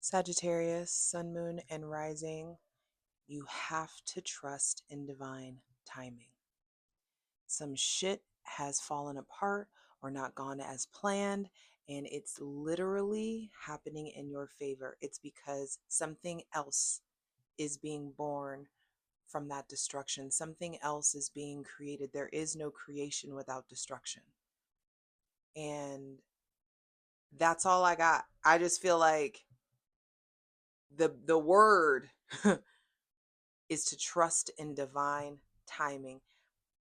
Sagittarius, sun, moon, and rising, you have to trust in divine timing. Some shit has fallen apart or not gone as planned, and it's literally happening in your favor. It's because something else is being born from that destruction. Something else is being created. There is no creation without destruction. And that's all I got. I just feel like the word is to trust in divine timing.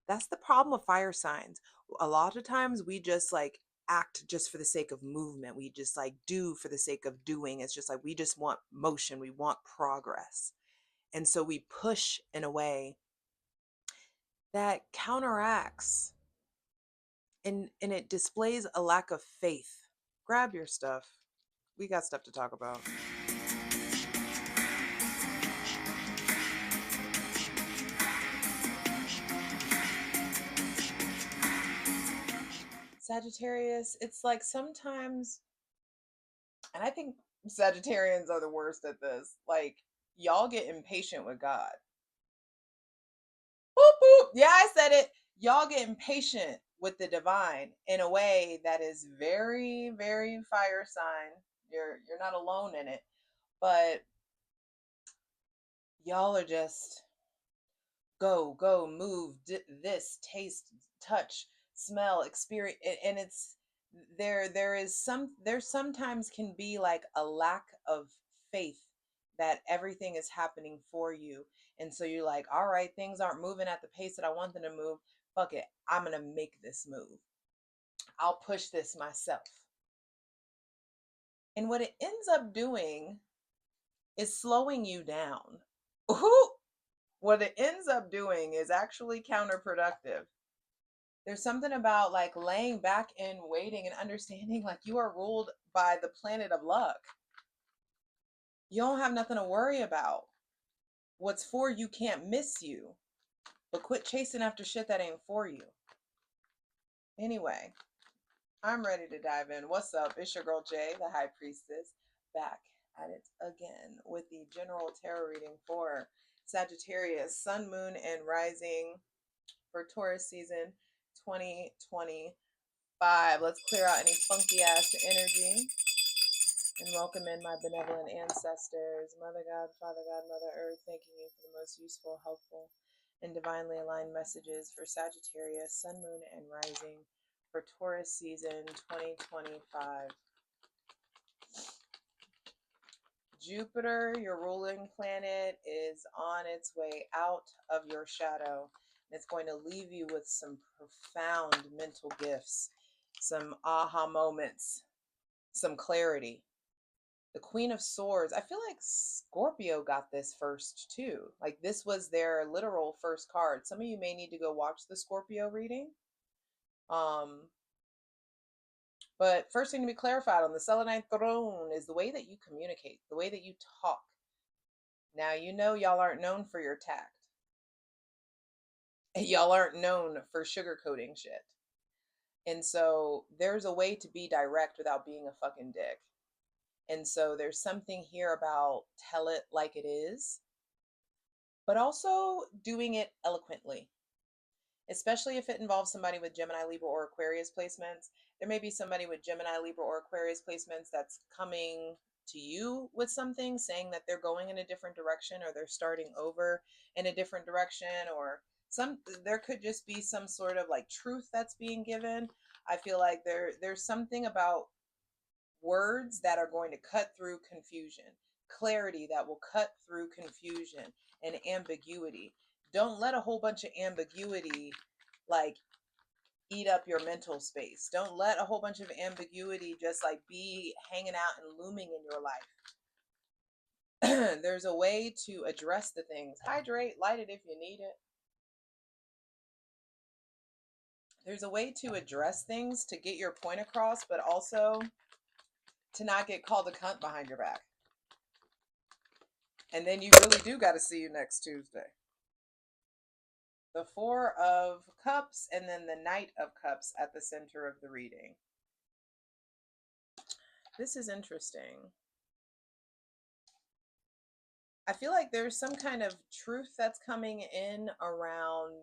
That's the problem with fire signs. A lot of times we just like act just for the sake of movement. We just like do for the sake of doing. It's just like we just want motion, we want progress. And so we push in a way that counteracts and it displays a lack of faith. Grab your stuff. We got stuff to talk about. Sagittarius, it's like sometimes, and I think Sagittarians are the worst at this. Like, y'all get impatient with God. Boop, boop. Yeah, I said it. Y'all get impatient with the divine in a way that is very, very fire sign. You're not alone in it, but y'all are just go, move, this, taste, touch, smell, experience, and it's there sometimes can be like a lack of faith that everything is happening for you. And so you're like, all right, things aren't moving at the pace that I want them to move. Fuck it. I'm going to make this move. I'll push this myself. And what it ends up doing is slowing you down. Ooh, what it ends up doing is actually counterproductive. There's something about like laying back and waiting and understanding like you are ruled by the planet of luck. You don't have nothing to worry about. What's for you can't miss you. But quit chasing after shit that ain't for you. Anyway, I'm ready to dive in. What's up? It's your girl Jay, the High Priestess, back at it again with the general tarot reading for Sagittarius, Sun, Moon, and Rising for Taurus season 2025. Let's clear out any funky ass energy and welcome in my benevolent ancestors, Mother God, Father God, Mother Earth, thanking you for the most useful, helpful, and divinely aligned messages for Sagittarius, Sun, Moon, and Rising for Taurus season 2025. Jupiter, your ruling planet, is on its way out of your shadow. And it's going to leave you with some profound mental gifts, some aha moments, some clarity. The Queen of Swords, I feel like Scorpio got this first too. Like this was their literal first card. Some of you may need to go watch the Scorpio reading. But first thing to be clarified on the Selenite throne is the way that you communicate, the way that you talk. Now, you know y'all aren't known for your tact. Y'all aren't known for sugarcoating shit. And so there's a way to be direct without being a fucking dick. And so there's something here about tell it like it is, but also doing it eloquently, especially if it involves somebody with Gemini, Libra, or Aquarius placements. There may be somebody with Gemini, Libra, or Aquarius placements that's coming to you with something, saying that they're going in a different direction or they're starting over in a different direction, or there could just be some sort of like truth that's being given. I feel like there's something about words that are going to cut through confusion, clarity that will cut through confusion and ambiguity. Don't let a whole bunch of ambiguity like eat up your mental space. Don't let a whole bunch of ambiguity just like be hanging out and looming in your life. There's a way to address the things. Hydrate, light it if you need it. There's a way to address things to get your point across, but also to not get called a cunt behind your back. And then you really do got to see you next Tuesday. The Four of Cups and then the Knight of Cups at the center of the reading. This is interesting. I feel like there's some kind of truth that's coming in around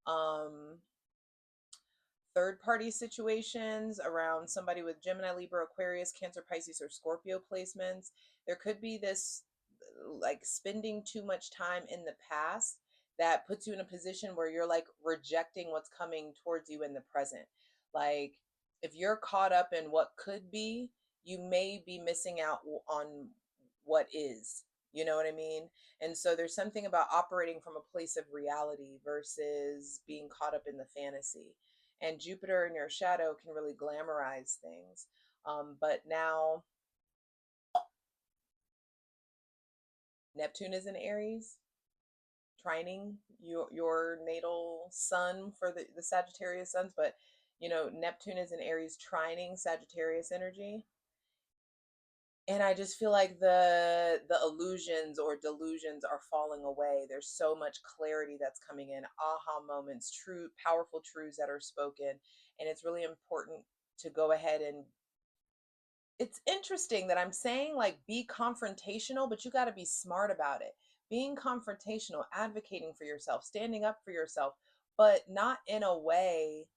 um third party situations, around somebody with Gemini, Libra, Aquarius, Cancer, Pisces, or Scorpio placements. There could be this like spending too much time in the past that puts you in a position where you're like rejecting what's coming towards you in the present. Like if you're caught up in what could be, you may be missing out on what is. You know what I mean? And so there's something about operating from a place of reality versus being caught up in the fantasy. And Jupiter in your shadow can really glamorize things. But now Neptune is in Aries, trining your natal sun for the Sagittarius suns. But you know, Neptune is in Aries, trining Sagittarius energy. And I just feel like the illusions or delusions are falling away. There's so much clarity that's coming in, aha moments, true powerful truths that are spoken. And it's really important to go ahead and, it's interesting that I'm saying like be confrontational, but you got to be smart about it. Being confrontational, advocating for yourself, standing up for yourself, but not in a way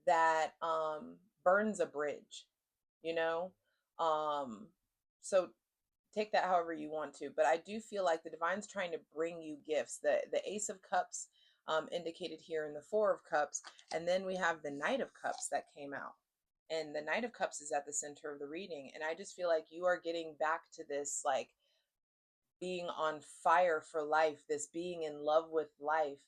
that burns a bridge, you know? Um, so take that however you want to, but I do feel like the divine's trying to bring you gifts. The Ace of Cups indicated here in the Four of Cups, and then we have the Knight of Cups that came out. And the Knight of Cups is at the center of the reading. And I just feel like you are getting back to this like being on fire for life, this being in love with life.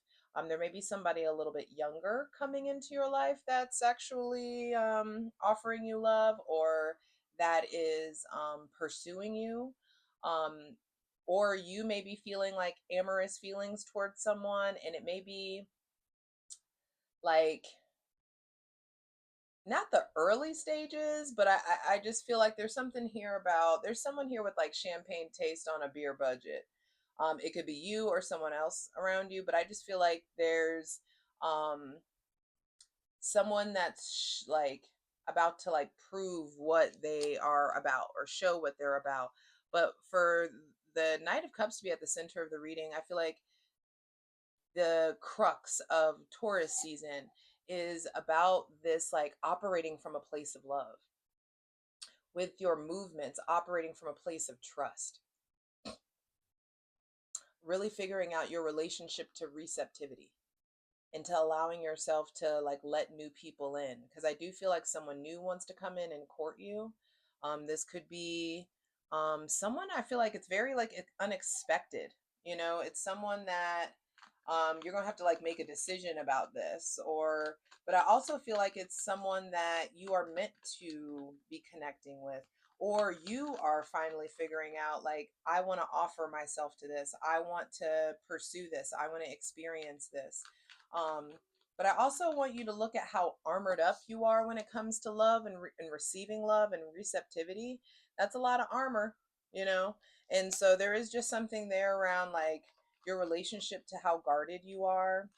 There may be somebody a little bit younger coming into your life that's actually offering you love, or that is pursuing you. Um, or you may be feeling like amorous feelings towards someone, and it may be like not the early stages, but I just feel like there's something here about, there's someone here with like champagne taste on a beer budget. It could be you or someone else around you, but I just feel like there's um someone that's like about to like prove what they are about or show what they're about. But for the Knight of Cups to be at the center of the reading, I feel like the crux of Taurus season is about this like operating from a place of love, with your movements operating from a place of trust, really figuring out your relationship to receptivity and to allowing yourself to like let new people in, because I do feel like someone new wants to come in and court you. This could be someone, I feel like it's very like unexpected, you know, it's someone that you're gonna have to like make a decision about this, or but I also feel like it's someone that you are meant to be connecting with, or you are finally figuring out like, I want to offer myself to this, I want to pursue this, I want to experience this. um but I also want you to look at how armored up you are when it comes to love and receiving love and receptivity. That's a lot of armor, you know. And so there is just something there around like your relationship to how guarded you are.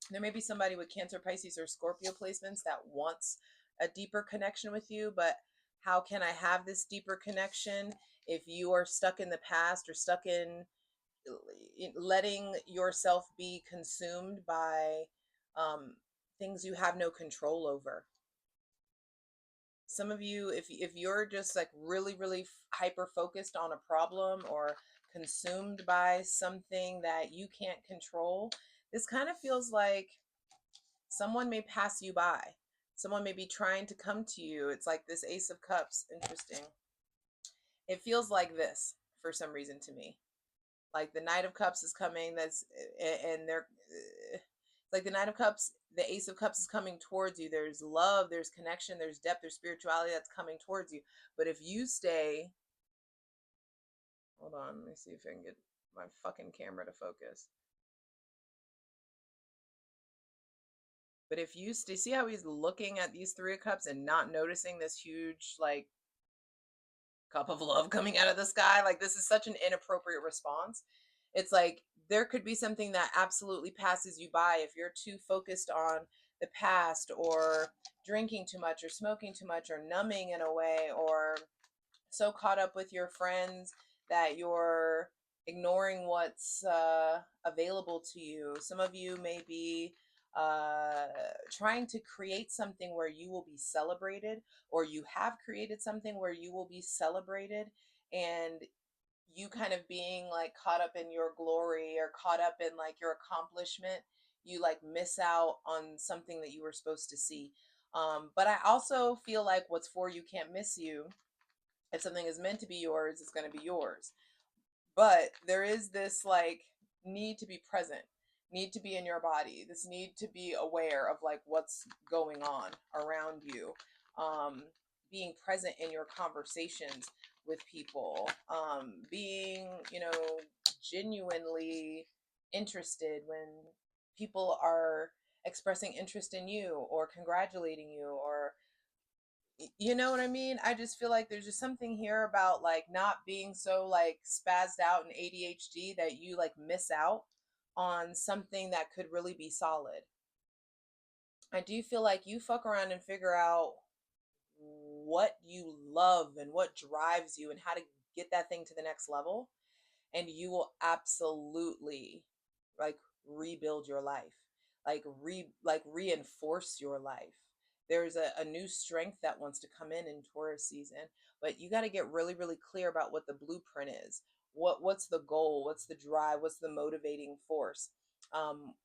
There may be somebody with Cancer, Pisces, or Scorpio placements that wants a deeper connection with you, but how can I have this deeper connection if you are stuck in the past or stuck in letting yourself be consumed by things you have no control over? Some of you, if you're just like really hyper focused on a problem or consumed by something that you can't control, this kind of feels like someone may pass you by. Someone may be trying to come to you. It's like this Ace of Cups. Interesting. It feels like this for some reason to me. Like the Knight of Cups is coming, that's, and they're like the Knight of Cups, the Ace of Cups is coming towards you. There's love, there's connection, there's depth, there's spirituality that's coming towards you. But if you stay, hold on, let me see if I can get my fucking camera to focus. But if you stay, see how he's looking at these Three of Cups and not noticing this huge like cup of love coming out of the sky? Like, this is such an inappropriate response. It's like there could be something that absolutely passes you by if you're too focused on the past, or drinking too much, or smoking too much, or numbing in a way, or so caught up with your friends that you're ignoring what's available to you. Some of you may be uh, trying to create something where you will be celebrated, or you have created something where you will be celebrated, and you kind of being like caught up in your glory or caught up in like your accomplishment, you like miss out on something that you were supposed to see. But I also feel like what's for you can't miss you. If something is meant to be yours, it's going to be yours. But there is this like need to be present, need to be in your body, this need to be aware of like what's going on around you, um being present in your conversations with people, being, you know, genuinely interested when people are expressing interest in you or congratulating you, or you know what I mean? I just feel like there's just something here about like not being so like spazzed out and ADHD that you like miss out on something that could really be solid. I do feel like you fuck around and figure out what you love and what drives you and how to get that thing to the next level, and you will absolutely like rebuild your life, like reinforce your life. There's a new strength that wants to come in Taurus season, but you got to get really really clear about what the blueprint is. What's the goal, what's the drive, what's the motivating force,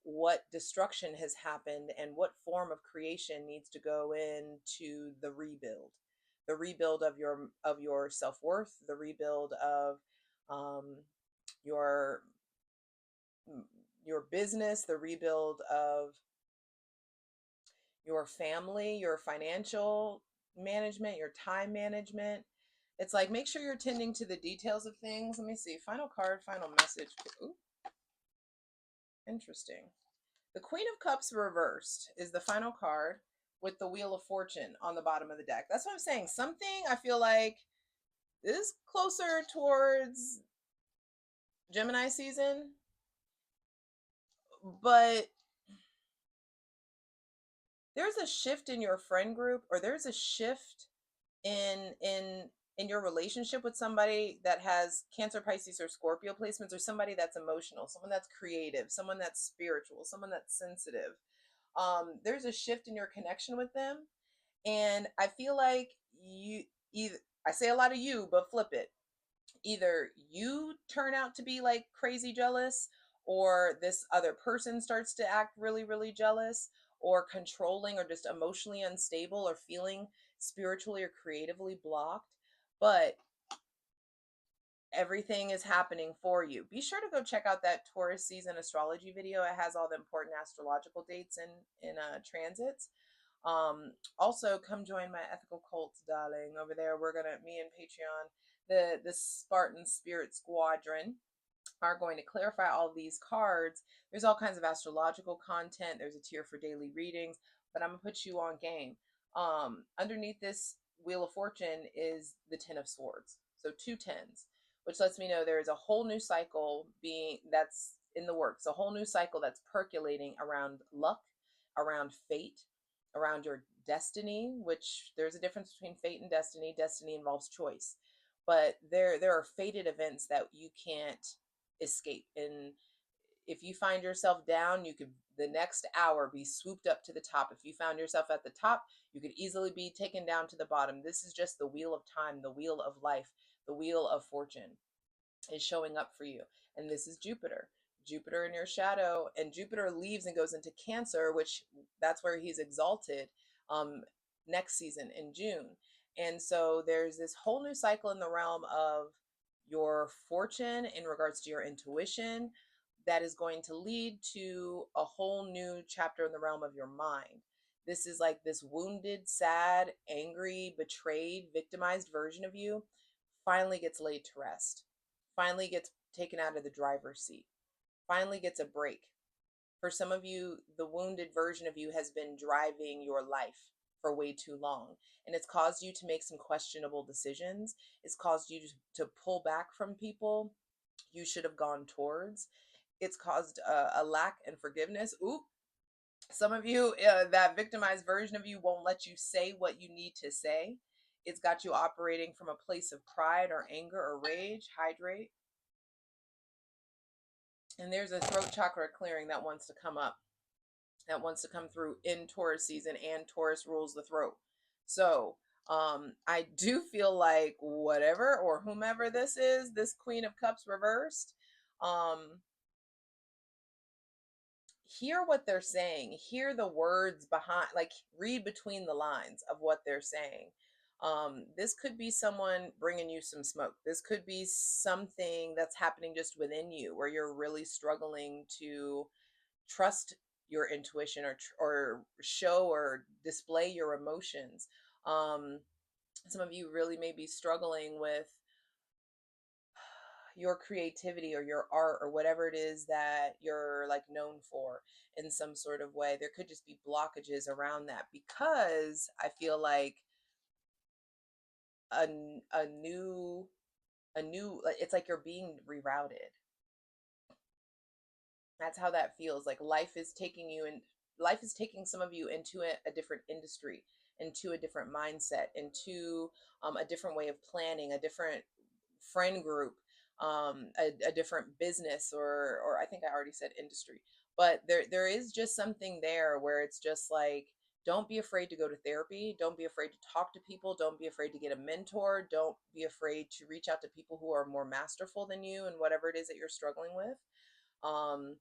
what destruction has happened and what form of creation needs to go into the rebuild of your self-worth, the rebuild of um, your your business, the rebuild of your family, your financial management, your time management. It's like make sure you're tending to the details of things. Let me see. Final card, final message. Ooh, interesting. The Queen of Cups reversed is the final card with the Wheel of Fortune on the bottom of the deck. That's what I'm saying. Something I feel like is closer towards Gemini season, but there's a shift in your friend group, or there's a shift in your relationship with somebody that has Cancer, Pisces, or Scorpio placements, or somebody that's emotional, someone that's creative, someone that's spiritual, someone that's sensitive. There's a shift in your connection with them, and I feel like you either, I say a lot of you, but flip it, either you turn out to be like crazy jealous, or this other person starts to act really really jealous or controlling or just emotionally unstable or feeling spiritually or creatively blocked. But everything is happening for you. Be sure to go check out that Taurus season astrology video. It has all the important astrological dates in transits. Also come join my ethical cult, darling. Over there, we're gonna, me and Patreon, the Spartan Spirit Squadron, are going to clarify all of these cards. There's all kinds of astrological content. There's a tier for daily readings, but I'm gonna put you on game. Underneath this Wheel of Fortune is the Ten of Swords, so two tens, which lets me know there is a whole new cycle being that's in the works, a whole new cycle that's percolating around luck, around fate, around your destiny. Which there's a difference between fate and destiny. Destiny involves choice, but there are fated events that you can't escape. And if you find yourself down, you could the next hour be swooped up to the top. If you found yourself at the top, you could easily be taken down to the bottom. This is just the wheel of time, the wheel of life, the wheel of fortune is showing up for you. And this is Jupiter in your shadow, and Jupiter leaves and goes into Cancer, which that's where he's exalted um next season in June. And so there's this whole new cycle in the realm of your fortune in regards to your intuition that is going to lead to a whole new chapter in the realm of your mind. This is like this wounded, sad, angry, betrayed, victimized version of you finally gets laid to rest, finally gets taken out of the driver's seat, finally gets a break. For some of you, the wounded version of you has been driving your life for way too long, and it's caused you to make some questionable decisions. It's caused you to pull back from people you should have gone towards. It's caused a lack in forgiveness. Oop. Some of you, that victimized version of you won't let you say what you need to say. It's got you operating from a place of pride or anger or rage. Hydrate. And there's a throat chakra clearing that wants to come up, that wants to come through in Taurus season, and Taurus rules the throat. So I do feel like whatever or whomever this is, this Queen of Cups reversed, hear what they're saying, hear the words behind, like read between the lines of what they're saying. This could be someone bringing you some smoke. This could be something that's happening just within you where you're really struggling to trust your intuition, or show or display your emotions. Some of you really may be struggling with your creativity or your art or whatever it is that you're like known for in some sort of way. There could just be blockages around that, because I feel like a, a new it's like you're being rerouted. That's how that feels. Like life is taking you, and life is taking some of you into a different industry, into a different mindset, into a different way of planning, a different friend group, a different business, or I think I already said industry. But there is just something there where it's just like, don't be afraid to go to therapy. Don't be afraid to talk to people. Don't be afraid to get a mentor. Don't be afraid to reach out to people who are more masterful than you and whatever it is that you're struggling with. Um,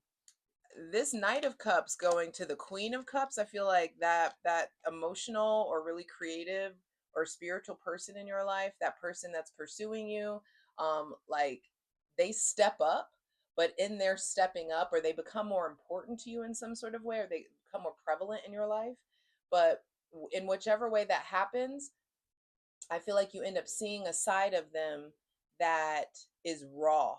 this Knight of Cups going to the Queen of Cups, I feel like that emotional or really creative or spiritual person in your life, that person that's pursuing you, like they step up, but in their stepping up, or they become more important to you in some sort of way, or they become more prevalent in your life. But in whichever way that happens, I feel like you end up seeing a side of them that is raw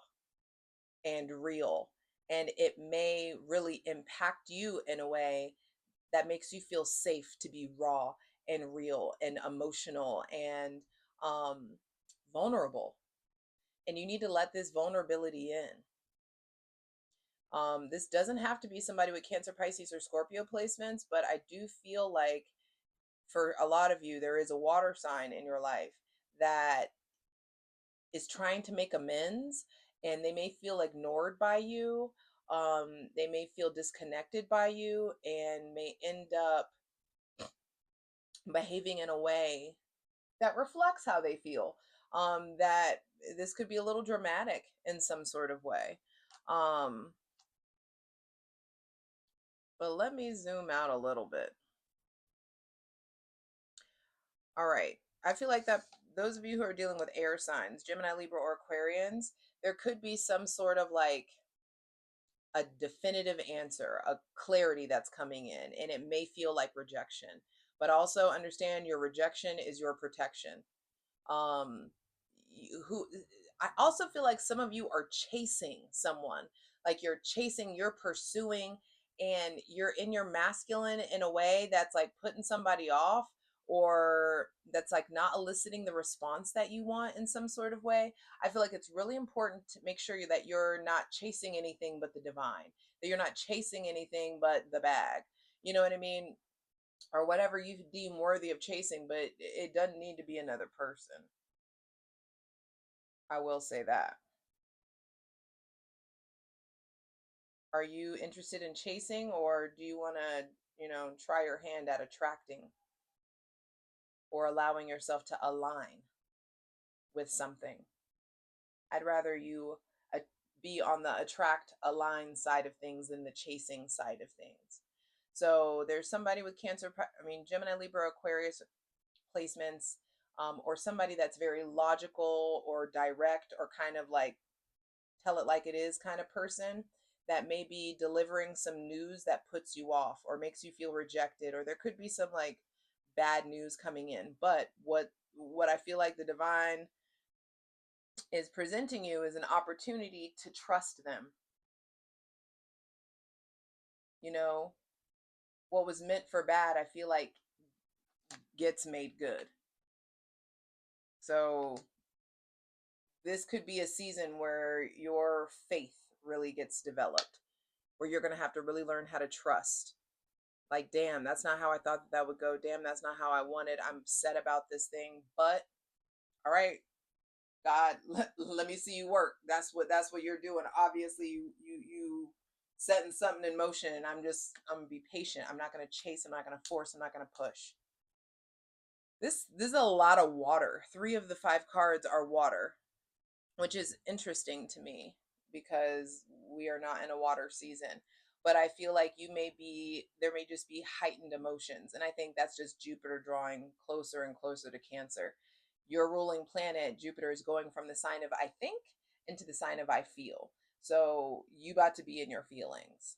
and real, and it may really impact you in a way that makes you feel safe to be raw and real and emotional and um, vulnerable. And you need to let this vulnerability in. This doesn't have to be somebody with Cancer, Pisces, or Scorpio placements, but I do feel like for a lot of you, there is a water sign in your life that is trying to make amends, and they may feel ignored by you. They may feel disconnected by you, and may end up behaving in a way that reflects how they feel. That this could be a little dramatic in some sort of way. But let me zoom out a little bit. All right. I feel like that those of you who are dealing with air signs, Gemini, Libra, or Aquarians, there could be some sort of like a definitive answer, a clarity that's coming in, and it may feel like rejection. But also understand your rejection is your protection. Um, who I also feel like some of you are chasing someone, like you're pursuing, and you're in your masculine in a way that's like putting somebody off, or that's like not eliciting the response that you want in some sort of way. I feel like it's really important to make sure that you're not chasing anything but the divine, that you're not chasing anything but the bag. You know what I mean? Or whatever you deem worthy of chasing, but it doesn't need to be another person. I will say that. Are you interested in chasing, or do you want to, try your hand at attracting or allowing yourself to align with something? I'd rather you be on the attract, align side of things than the chasing side of things. So there's somebody with Cancer, Gemini, Libra, Aquarius placements, or somebody that's very logical or direct, or kind of like tell it like it is kind of person, that may be delivering some news that puts you off or makes you feel rejected, or there could be some like bad news coming in. But what I feel like the divine is presenting you is an opportunity to trust them. You know, what was meant for bad, I feel like gets made good. So this could be a season where your faith really gets developed, where you're going to have to really learn how to trust. Like, damn, that's not how I thought that would go. Damn, that's not how I wanted. I'm upset about this thing. But all right, God, let me see you work. That's what you're doing. Obviously, you setting something in motion, and I'm gonna be patient. I'm not gonna chase. I'm not gonna force. I'm not gonna push. This is a lot of water. 3 of the 5 cards are water, which is interesting to me because we are not in a water season. But I feel like there may just be heightened emotions. And I think that's just Jupiter drawing closer and closer to Cancer. Your ruling planet, Jupiter, is going from the sign of I think into the sign of I feel. So you got to be in your feelings.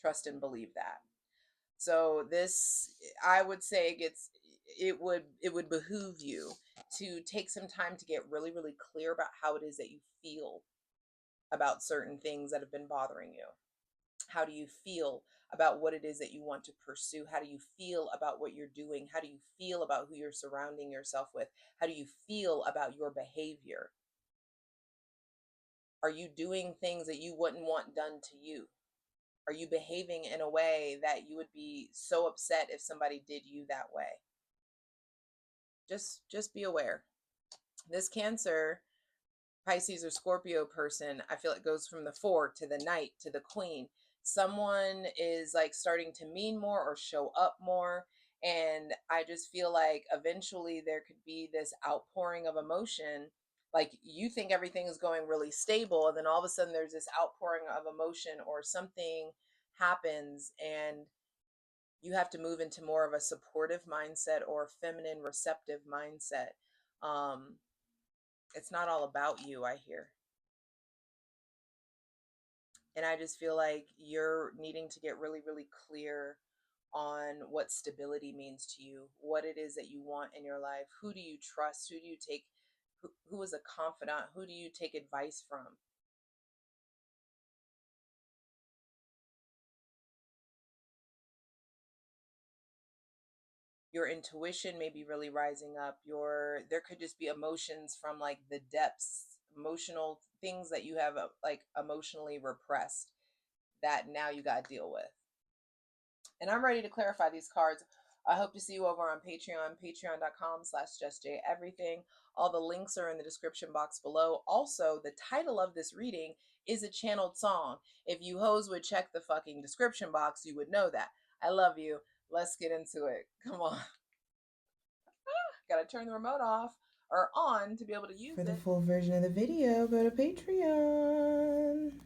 Trust and believe that. So this, I would say, it would behoove you to take some time to get really, really clear about how it is that you feel about certain things that have been bothering you. How do you feel about what it is that you want to pursue? How do you feel about what you're doing? How do you feel about who you're surrounding yourself with? How do you feel about your behavior? Are you doing things that you wouldn't want done to you? Are you behaving in a way that you would be so upset if somebody did you that way? Just be aware. This Cancer, Pisces, or Scorpio person, I feel it goes from the 4 to the Knight to the Queen. Someone is like starting to mean more or show up more. And I just feel like eventually there could be this outpouring of emotion. Like you think everything is going really stable, and then all of a sudden there's this outpouring of emotion, or something happens, and you have to move into more of a supportive mindset or feminine receptive mindset. Um, it's not all about you, I hear. And I just feel like you're needing to get really, really clear on what stability means to you, what it is that you want in your life. Who do you trust? Who do you take? Who is a confidant? Who do you take advice from? Your intuition may be really rising up. There could just be emotions from like the depths, emotional things that you have like emotionally repressed that now you got to deal with. And I'm ready to clarify these cards. I hope to see you over on Patreon, patreon.com/JustJEverything. All the links are in the description box below. Also, the title of this reading is a channeled song. If you hoes would check the fucking description box, you would know that. I love you. Let's get into it. Come on. Gotta turn the remote off or on to be able to use it. For the full version of the video, go to Patreon.